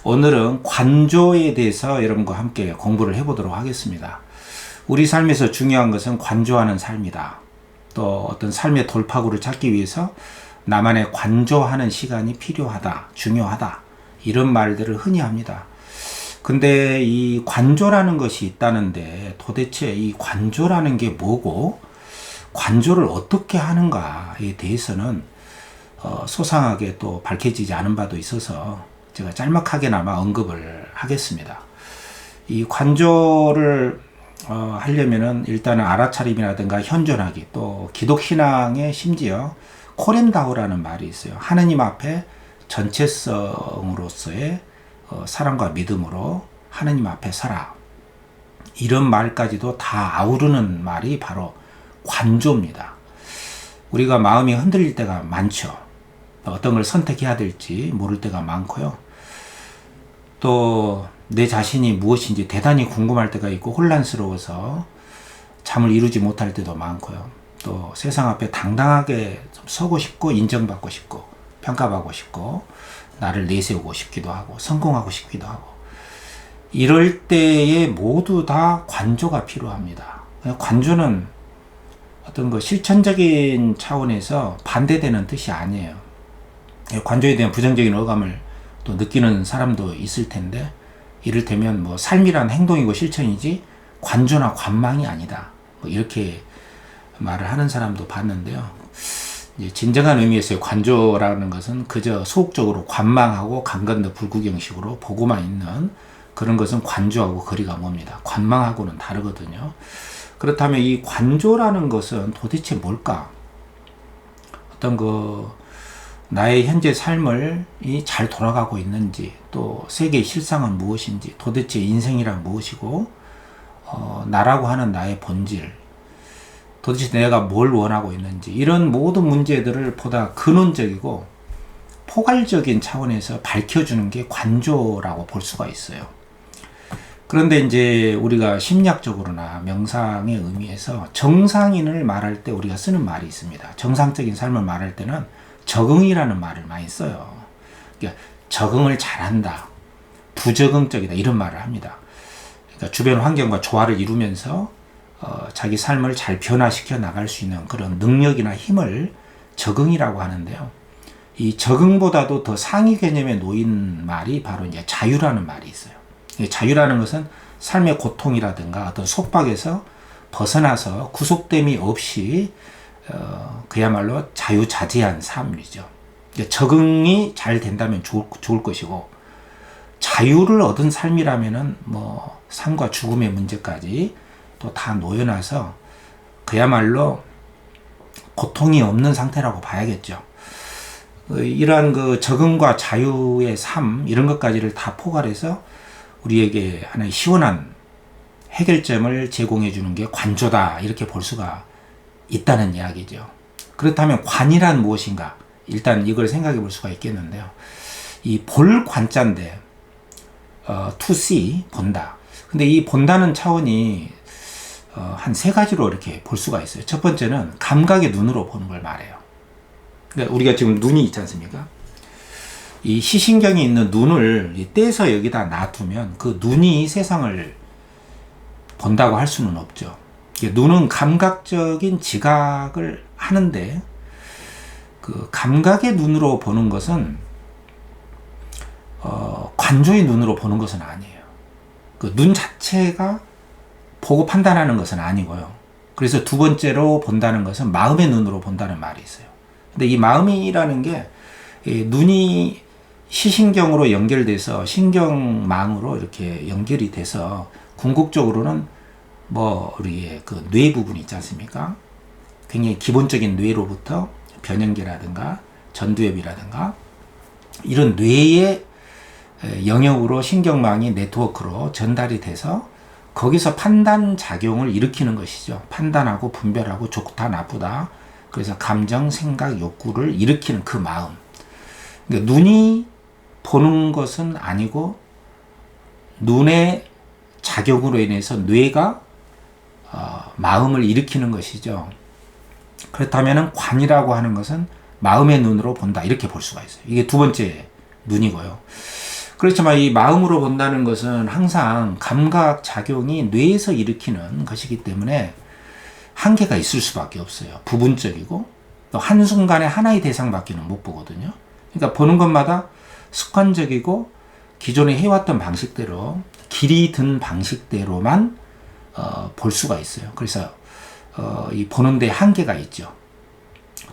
오늘은 관조에 대해서 여러분과 함께 공부를 해보도록 하겠습니다. 우리 삶에서 중요한 것은 관조하는 삶이다. 또 어떤 삶의 돌파구를 찾기 위해서 나만의 관조하는 시간이 필요하다, 중요하다. 이런 말들을 흔히 합니다. 근데 이 관조라는 것이 있다는데 도대체 이 관조라는 게 뭐고 관조를 어떻게 하는가에 대해서는 소상하게 또 밝혀지지 않은 바도 있어서 제가 짤막하게나마 언급을 하겠습니다. 이 관조를 하려면은 일단은 알아차림이라든가 현존하기, 또 기독신앙에 심지어 코렘다오라는 말이 있어요. 하느님 앞에 전체성으로서의 사랑과 믿음으로 하느님 앞에 살아. 이런 말까지도 다 아우르는 말이 바로 관조입니다. 우리가 마음이 흔들릴 때가 많죠. 어떤 걸 선택해야 될지 모를 때가 많고요. 또 내 자신이 무엇인지 대단히 궁금할 때가 있고 혼란스러워서 잠을 이루지 못할 때도 많고요. 또 세상 앞에 당당하게 좀 서고 싶고 인정받고 싶고 평가받고 싶고 나를 내세우고 싶기도 하고 성공하고 싶기도 하고 이럴 때에 모두 다 관조가 필요합니다. 관조는 어떤 그 실천적인 차원에서 반대되는 뜻이 아니에요. 관조에 대한 부정적인 어감을 또 느끼는 사람도 있을 텐데 이를테면 뭐 삶이란 행동이고 실천이지 관조나 관망이 아니다. 뭐 이렇게 말을 하는 사람도 봤는데요. 이제 진정한 의미에서의 관조라는 것은 그저 소극적으로 관망하고 강 건너 불구경식으로 보고만 있는 그런 것은 관조하고 거리가 멉니다. 관망하고는 다르거든요. 그렇다면 이 관조라는 것은 도대체 뭘까? 어떤 나의 현재 삶을 잘 돌아가고 있는지, 또 세계의 실상은 무엇인지, 도대체 인생이란 무엇이고, 나라고 하는 나의 본질, 도대체 내가 뭘 원하고 있는지, 이런 모든 문제들을 보다 근원적이고 포괄적인 차원에서 밝혀주는 게 관조라고 볼 수가 있어요. 그런데 이제 우리가 심리학적으로나 명상의 의미에서 정상인을 말할 때 우리가 쓰는 말이 있습니다. 정상적인 삶을 말할 때는 적응이라는 말을 많이 써요. 그러니까 적응을 잘한다, 부적응적이다 이런 말을 합니다. 그러니까 주변 환경과 조화를 이루면서 자기 삶을 잘 변화시켜 나갈 수 있는 그런 능력이나 힘을 적응이라고 하는데요. 이 적응보다도 더 상위 개념에 놓인 말이 바로 이제 자유라는 말이 있어요. 자유라는 것은 삶의 고통이라든가 어떤 속박에서 벗어나서 구속됨이 없이 그야말로 자유자재한 삶이죠. 적응이 잘 된다면 좋을 것이고 자유를 얻은 삶이라면은 뭐 삶과 죽음의 문제까지 또 다 놓여놔서 그야말로 고통이 없는 상태라고 봐야겠죠. 이러한 그 적응과 자유의 삶 이런 것까지를 다 포괄해서 우리에게 하나의 시원한 해결점을 제공해 주는 게 관조다 이렇게 볼 수가 있다는 이야기죠. 그렇다면 관이란 무엇인가? 일단 이걸 생각해 볼 수가 있겠는데요. 이 볼 관자인데 to see 본다. 근데 이 본다는 차원이 한 세 가지로 이렇게 볼 수가 있어요. 첫 번째는 감각의 눈으로 보는 걸 말해요. 그러니까 우리가 지금 눈이 있지 않습니까? 이 시신경이 있는 눈을 떼서 여기다 놔두면 그 눈이 세상을 본다고 할 수는 없죠. 눈은 감각적인 지각을 하는데 그 감각의 눈으로 보는 것은 관조의 눈으로 보는 것은 아니에요. 그 눈 자체가 보고 판단하는 것은 아니고요. 그래서 두 번째로 본다는 것은 마음의 눈으로 본다는 말이 있어요. 근데 이 마음이라는 게 눈이 시신경으로 연결돼서 신경망으로 이렇게 연결이 돼서 궁극적으로는 뭐 우리의 그 뇌 부분이 있지 않습니까? 굉장히 기본적인 뇌로부터 변연계라든가 전두엽이라든가 이런 뇌의 영역으로 신경망이 네트워크로 전달이 돼서 거기서 판단 작용을 일으키는 것이죠. 판단하고 분별하고 좋다 나쁘다. 그래서 감정, 생각, 욕구를 일으키는 그 마음. 그러니까 눈이 보는 것은 아니고 눈의 작용으로 인해서 뇌가 마음을 일으키는 것이죠. 그렇다면 관이라고 하는 것은 마음의 눈으로 본다 이렇게 볼 수가 있어요. 이게 두 번째 눈이고요. 그렇지만 이 마음으로 본다는 것은 항상 감각 작용이 뇌에서 일으키는 것이기 때문에 한계가 있을 수밖에 없어요. 부분적이고 또 한순간에 하나의 대상밖에는 못 보거든요. 그러니까 보는 것마다 습관적이고 기존에 해왔던 방식대로 길이 든 방식대로만 볼 수가 있어요. 그래서 이 보는데 한계가 있죠.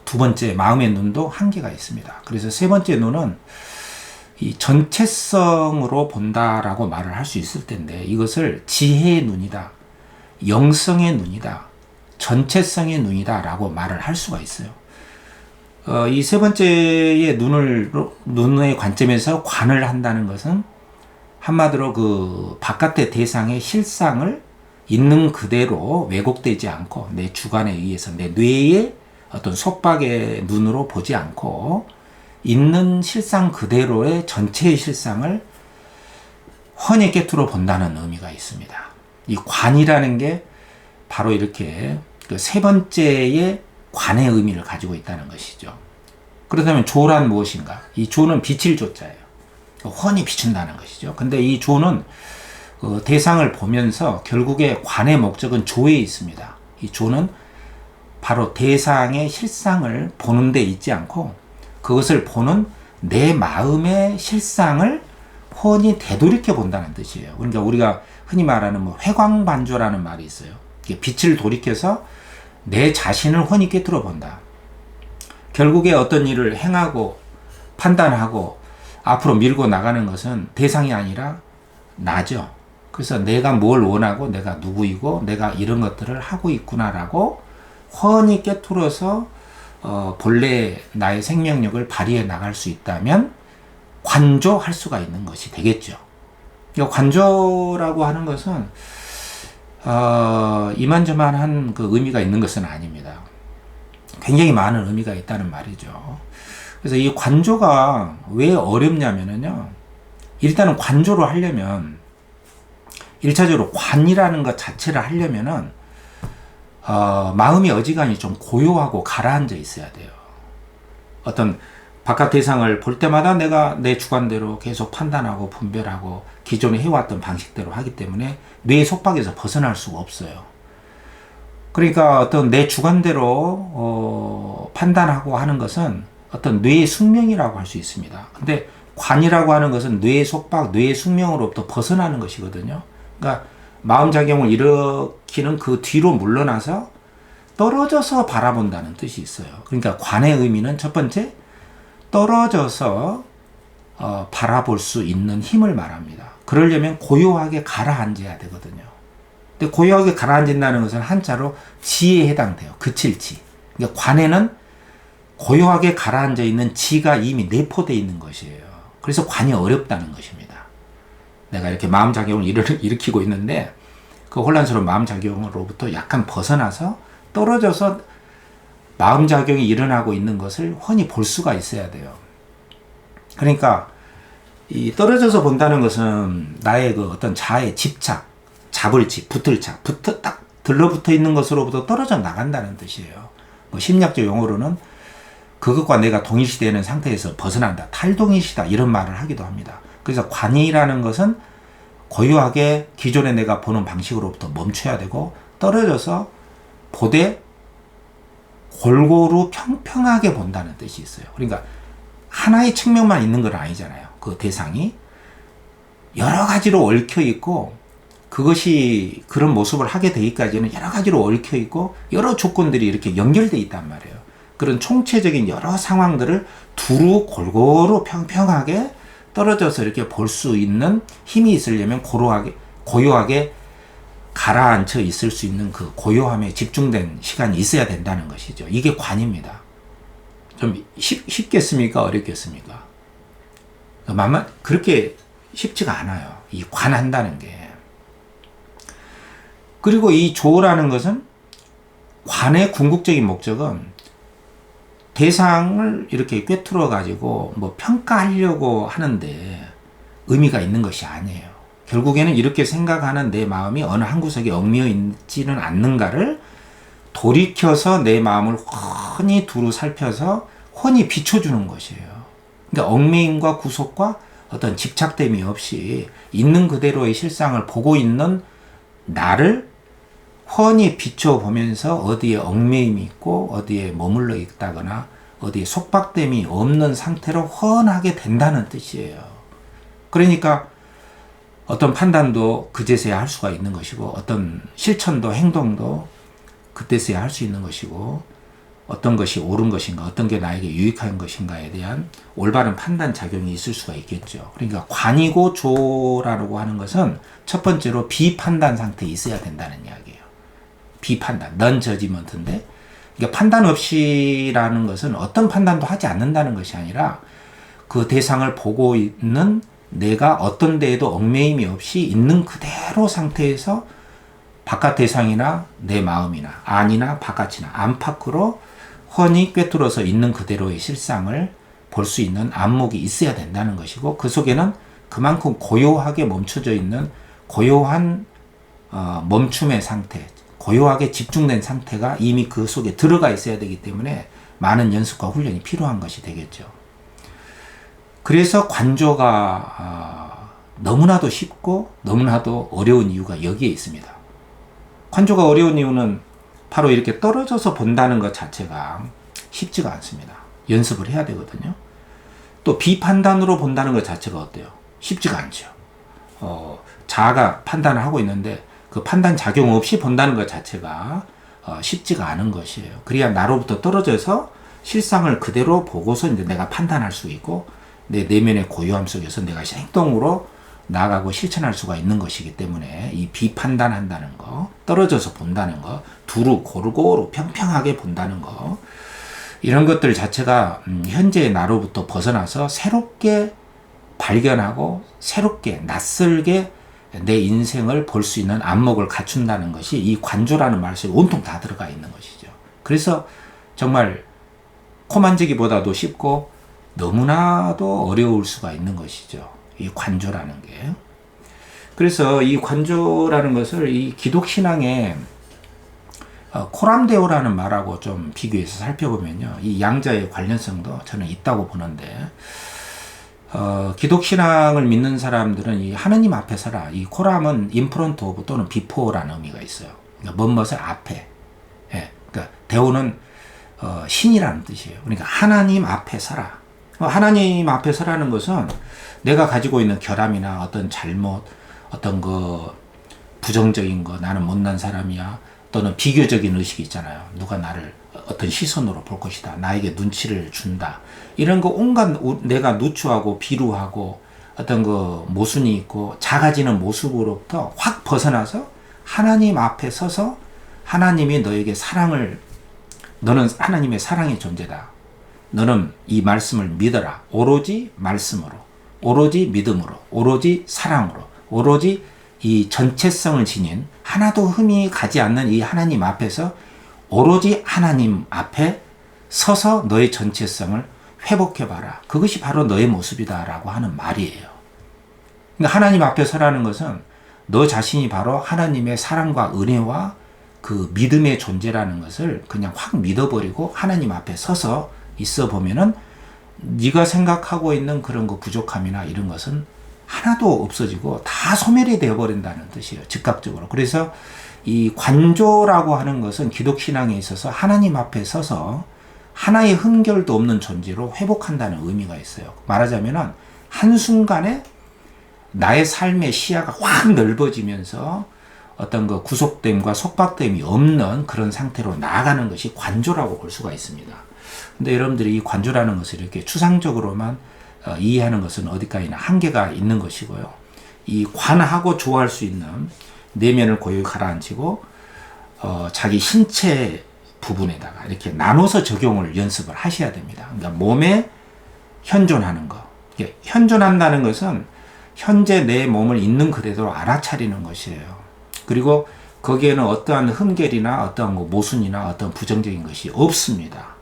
두 번째 마음의 눈도 한계가 있습니다. 그래서 세 번째 눈은 이 전체성으로 본다라고 말을 할 수 있을 텐데 이것을 지혜의 눈이다, 영성의 눈이다, 전체성의 눈이다 라고 말을 할 수가 있어요. 이 세 번째의 눈의 관점에서 관을 한다는 것은 한마디로 그 바깥의 대상의 실상을 있는 그대로 왜곡되지 않고 내 주관에 의해서 내 뇌의 어떤 속박의 눈으로 보지 않고 있는 실상 그대로의 전체의 실상을 훤히 깨트려 본다는 의미가 있습니다. 이 관이라는 게 바로 이렇게 그 세 번째의 관의 의미를 가지고 있다는 것이죠. 그렇다면 조란 무엇인가? 이 조는 빛을 조자예요. 훤히 비춘다는 것이죠. 근데 이 조는 대상을 보면서 결국에 관의 목적은 조에 있습니다. 이 조는 바로 대상의 실상을 보는 데 있지 않고 그것을 보는 내 마음의 실상을 훤히 되돌이켜 본다는 뜻이에요. 그러니까 우리가 흔히 말하는 회광반조라는 말이 있어요. 빛을 돌이켜서 내 자신을 훤히 깨뜨려 본다. 결국에 어떤 일을 행하고 판단하고 앞으로 밀고 나가는 것은 대상이 아니라 나죠. 그래서 내가 뭘 원하고 내가 누구이고 내가 이런 것들을 하고 있구나라고 훤히 깨트려서 본래 나의 생명력을 발휘해 나갈 수 있다면 관조할 수가 있는 것이 되겠죠. 관조라고 하는 것은 이만저만한 그 의미가 있는 것은 아닙니다. 굉장히 많은 의미가 있다는 말이죠. 그래서 이 관조가 왜 어렵냐면요. 일단은 관조를 하려면 1차적으로 관이라는 것 자체를 하려면은 마음이 어지간히 좀 고요하고 가라앉아 있어야 돼요. 어떤 바깥 대상을 볼 때마다 내가 내 주관대로 계속 판단하고 분별하고 기존에 해왔던 방식대로 하기 때문에 뇌의 속박에서 벗어날 수가 없어요. 그러니까 어떤 내 주관대로 판단하고 하는 것은 어떤 뇌의 숙명이라고 할 수 있습니다. 근데 관이라고 하는 것은 뇌의 속박, 뇌의 숙명으로부터 벗어나는 것이거든요. 그러니까 마음작용을 일으키는 그 뒤로 물러나서 떨어져서 바라본다는 뜻이 있어요. 그러니까 관의 의미는 첫 번째, 떨어져서 바라볼 수 있는 힘을 말합니다. 그러려면 고요하게 가라앉아야 되거든요. 근데 고요하게 가라앉는다는 것은 한자로 지에 해당돼요. 그칠 지. 그러니까 관에는 고요하게 가라앉아 있는 지가 이미 내포되어 있는 것이에요. 그래서 관이 어렵다는 것입니다. 내가 이렇게 마음작용을 일으키고 있는데 그 혼란스러운 마음작용으로부터 약간 벗어나서 떨어져서 마음작용이 일어나고 있는 것을 훤히 볼 수가 있어야 돼요. 그러니까 이 떨어져서 본다는 것은 나의 그 어떤 자아의 집착, 잡을 집, 붙을 착, 딱 들러붙어 있는 것으로부터 떨어져 나간다는 뜻이에요. 심리학적 용어로는 그것과 내가 동일시되는 상태에서 벗어난다. 탈동일시다. 이런 말을 하기도 합니다. 그래서 관이라는 것은 고요하게 기존에 내가 보는 방식으로부터 멈춰야 되고 떨어져서 보되 골고루 평평하게 본다는 뜻이 있어요. 그러니까 하나의 측면만 있는 건 아니잖아요. 그 대상이 여러 가지로 얽혀 있고 그것이 그런 모습을 하게 되기까지는 여러 가지로 얽혀 있고 여러 조건들이 이렇게 연결되어 있단 말이에요. 그런 총체적인 여러 상황들을 두루 골고루 평평하게 떨어져서 이렇게 볼 수 있는 힘이 있으려면 고요하게 가라앉혀 있을 수 있는 그 고요함에 집중된 시간이 있어야 된다는 것이죠. 이게 관입니다. 좀 쉽겠습니까? 어렵겠습니까? 그렇게 쉽지가 않아요. 이 관한다는 게. 그리고 이 조라는 것은 관의 궁극적인 목적은 대상을 이렇게 꿰뚫어 가지고 평가하려고 하는데 의미가 있는 것이 아니에요. 결국에는 이렇게 생각하는 내 마음이 어느 한 구석에 얽매여 있지는 않는가를 돌이켜서 내 마음을 훤히 두루 살펴서 훤히 비춰주는 것이에요. 그러니까 얽매임과 구속과 어떤 집착됨이 없이 있는 그대로의 실상을 보고 있는 나를 훤히 비춰보면서 어디에 얽매임이 있고 어디에 머물러 있다거나 어디에 속박됨이 없는 상태로 훤하게 된다는 뜻이에요. 그러니까 어떤 판단도 그제서야 할 수가 있는 것이고 어떤 실천도 행동도 그때서야 할 수 있는 것이고 어떤 것이 옳은 것인가 어떤 게 나에게 유익한 것인가에 대한 올바른 판단 작용이 있을 수가 있겠죠. 그러니까 관이고 조라고 하는 것은 첫 번째로 비판단 상태에 있어야 된다는 이야기예요. 비판단, non judgment인데 그러니까 판단 없이라는 것은 어떤 판단도 하지 않는다는 것이 아니라 그 대상을 보고 있는 내가 어떤 데에도 얽매임이 없이 있는 그대로 상태에서 바깥 대상이나 내 마음이나 안이나 바깥이나 안팎으로 훤히 꿰뚫어서 있는 그대로의 실상을 볼 수 있는 안목이 있어야 된다는 것이고 그 속에는 그만큼 고요하게 멈춰져 있는 고요한 멈춤의 상태, 고요하게 집중된 상태가 이미 그 속에 들어가 있어야 되기 때문에 많은 연습과 훈련이 필요한 것이 되겠죠. 그래서 관조가 너무나도 쉽고 너무나도 어려운 이유가 여기에 있습니다. 관조가 어려운 이유는 바로 이렇게 떨어져서 본다는 것 자체가 쉽지가 않습니다. 연습을 해야 되거든요. 또 비판단으로 본다는 것 자체가 어때요? 쉽지가 않죠. 자아가 판단을 하고 있는데 그 판단 작용 없이 본다는 것 자체가 쉽지가 않은 것이에요. 그래야 나로부터 떨어져서 실상을 그대로 보고서 이제 내가 판단할 수 있고 내 내면의 고요함 속에서 내가 행동으로 나아가고 실천할 수가 있는 것이기 때문에 이 비판단한다는 거, 떨어져서 본다는 거, 두루 고루고루 평평하게 본다는 거 이런 것들 자체가 현재의 나로부터 벗어나서 새롭게 발견하고 새롭게 낯설게 내 인생을 볼 수 있는 안목을 갖춘다는 것이 이 관조라는 말 속에 온통 다 들어가 있는 것이죠. 그래서 정말 코 만지기보다도 쉽고 너무나도 어려울 수가 있는 것이죠. 이 관조라는 게. 그래서 이 관조라는 것을 이 기독신앙의 코람데오라는 말하고 좀 비교해서 살펴보면요. 이 양자의 관련성도 저는 있다고 보는데 기독신앙을 믿는 사람들은 이 하느님 앞에 서라. 이 코람은 인프론트 오브 또는 비포라는 의미가 있어요. 그러니까 뭔것을 앞에. 예, 그러니까 데오는 신이라는 뜻이에요. 그러니까 하나님 앞에 서라. 하나님 앞에 서라는 것은 내가 가지고 있는 결함이나 어떤 잘못, 어떤 그 부정적인 거, 나는 못난 사람이야. 또는 비교적인 의식이 있잖아요. 누가 나를 어떤 시선으로 볼 것이다. 나에게 눈치를 준다. 이런 거 온갖 내가 누추하고 비루하고 어떤 그 모순이 있고 작아지는 모습으로부터 확 벗어나서 하나님 앞에 서서 하나님이 너에게 너는 하나님의 사랑의 존재다. 너는 이 말씀을 믿어라. 오로지 말씀으로, 오로지 믿음으로, 오로지 사랑으로, 오로지 이 전체성을 지닌 하나도 흠이 가지 않는 이 하나님 앞에서 오로지 하나님 앞에 서서 너의 전체성을 회복해봐라. 그것이 바로 너의 모습이다라고 하는 말이에요. 그러니까 하나님 앞에 서라는 것은 너 자신이 바로 하나님의 사랑과 은혜와 그 믿음의 존재라는 것을 그냥 확 믿어버리고 하나님 앞에 서서 있어 보면은 네가 생각하고 있는 그런 거 부족함이나 이런 것은 하나도 없어지고 다 소멸이 되어버린다는 뜻이에요. 즉각적으로. 그래서 이 관조라고 하는 것은 기독신앙에 있어서 하나님 앞에 서서 하나의 흠결도 없는 존재로 회복한다는 의미가 있어요. 말하자면은 한순간에 나의 삶의 시야가 확 넓어지면서 어떤 그 구속됨과 속박됨이 없는 그런 상태로 나아가는 것이 관조라고 볼 수가 있습니다. 근데 여러분들이 이 관조라는 것을 이렇게 추상적으로만 이해하는 것은 어디까지나 한계가 있는 것이고요. 이 관하고 조할 수 있는 내면을 고요히 가라앉히고 자기 신체 부분에다가 이렇게 나눠서 적용을 연습을 하셔야 됩니다. 그러니까 몸에 현존하는 거. 현존한다는 것은 현재 내 몸을 있는 그대로 알아차리는 것이에요. 그리고 거기에는 어떠한 흠결이나 어떠한 모순이나 어떤 부정적인 것이 없습니다.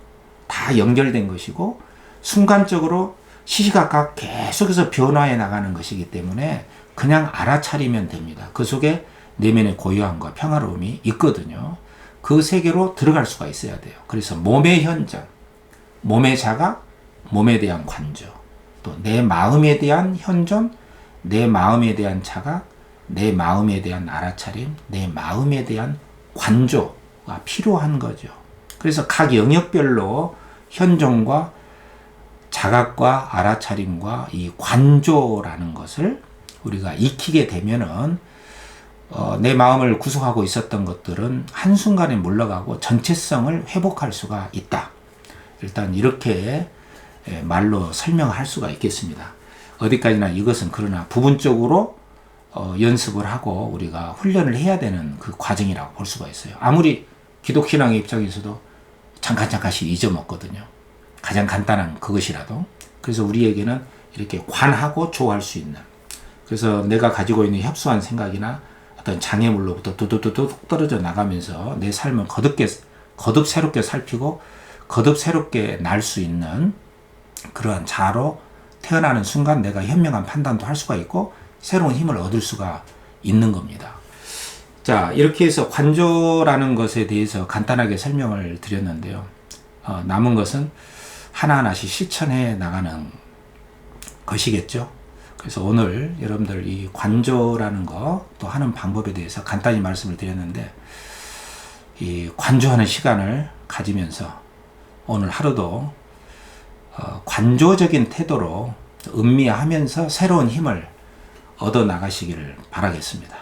다 연결된 것이고 순간적으로 시시각각 계속해서 변화해 나가는 것이기 때문에 그냥 알아차리면 됩니다. 그 속에 내면의 고요함과 평화로움이 있거든요. 그 세계로 들어갈 수가 있어야 돼요. 그래서 몸의 현전, 몸의 자각, 몸에 대한 관조, 또 내 마음에 대한 현존, 내 마음에 대한 자각, 내 마음에 대한 알아차림, 내 마음에 대한 관조가 필요한 거죠. 그래서 각 영역별로 현존과 자각과 알아차림과 이 관조라는 것을 우리가 익히게 되면은 내 마음을 구속하고 있었던 것들은 한순간에 물러가고 전체성을 회복할 수가 있다. 일단 이렇게 말로 설명할 수가 있겠습니다. 어디까지나 이것은 그러나 부분적으로 연습을 하고 우리가 훈련을 해야 되는 그 과정이라고 볼 수가 있어요. 아무리 기독신앙의 입장에서도 잠깐씩 잊어먹거든요. 가장 간단한 그것이라도. 그래서 우리에게는 이렇게 관하고 조할 수 있는, 그래서 내가 가지고 있는 협소한 생각이나 어떤 장애물로부터 뚝뚝뚝 떨어져 나가면서 내 삶을 거듭 새롭게 살피고 거듭 새롭게 날 수 있는 그러한 자로 태어나는 순간 내가 현명한 판단도 할 수가 있고 새로운 힘을 얻을 수가 있는 겁니다. 자, 이렇게 해서 관조라는 것에 대해서 간단하게 설명을 드렸는데요. 남은 것은 하나하나씩 실천해 나가는 것이겠죠. 그래서 오늘 여러분들 이 관조라는 거 또 하는 방법에 대해서 간단히 말씀을 드렸는데, 이 관조하는 시간을 가지면서 오늘 하루도 관조적인 태도로 음미하면서 새로운 힘을 얻어 나가시기를 바라겠습니다.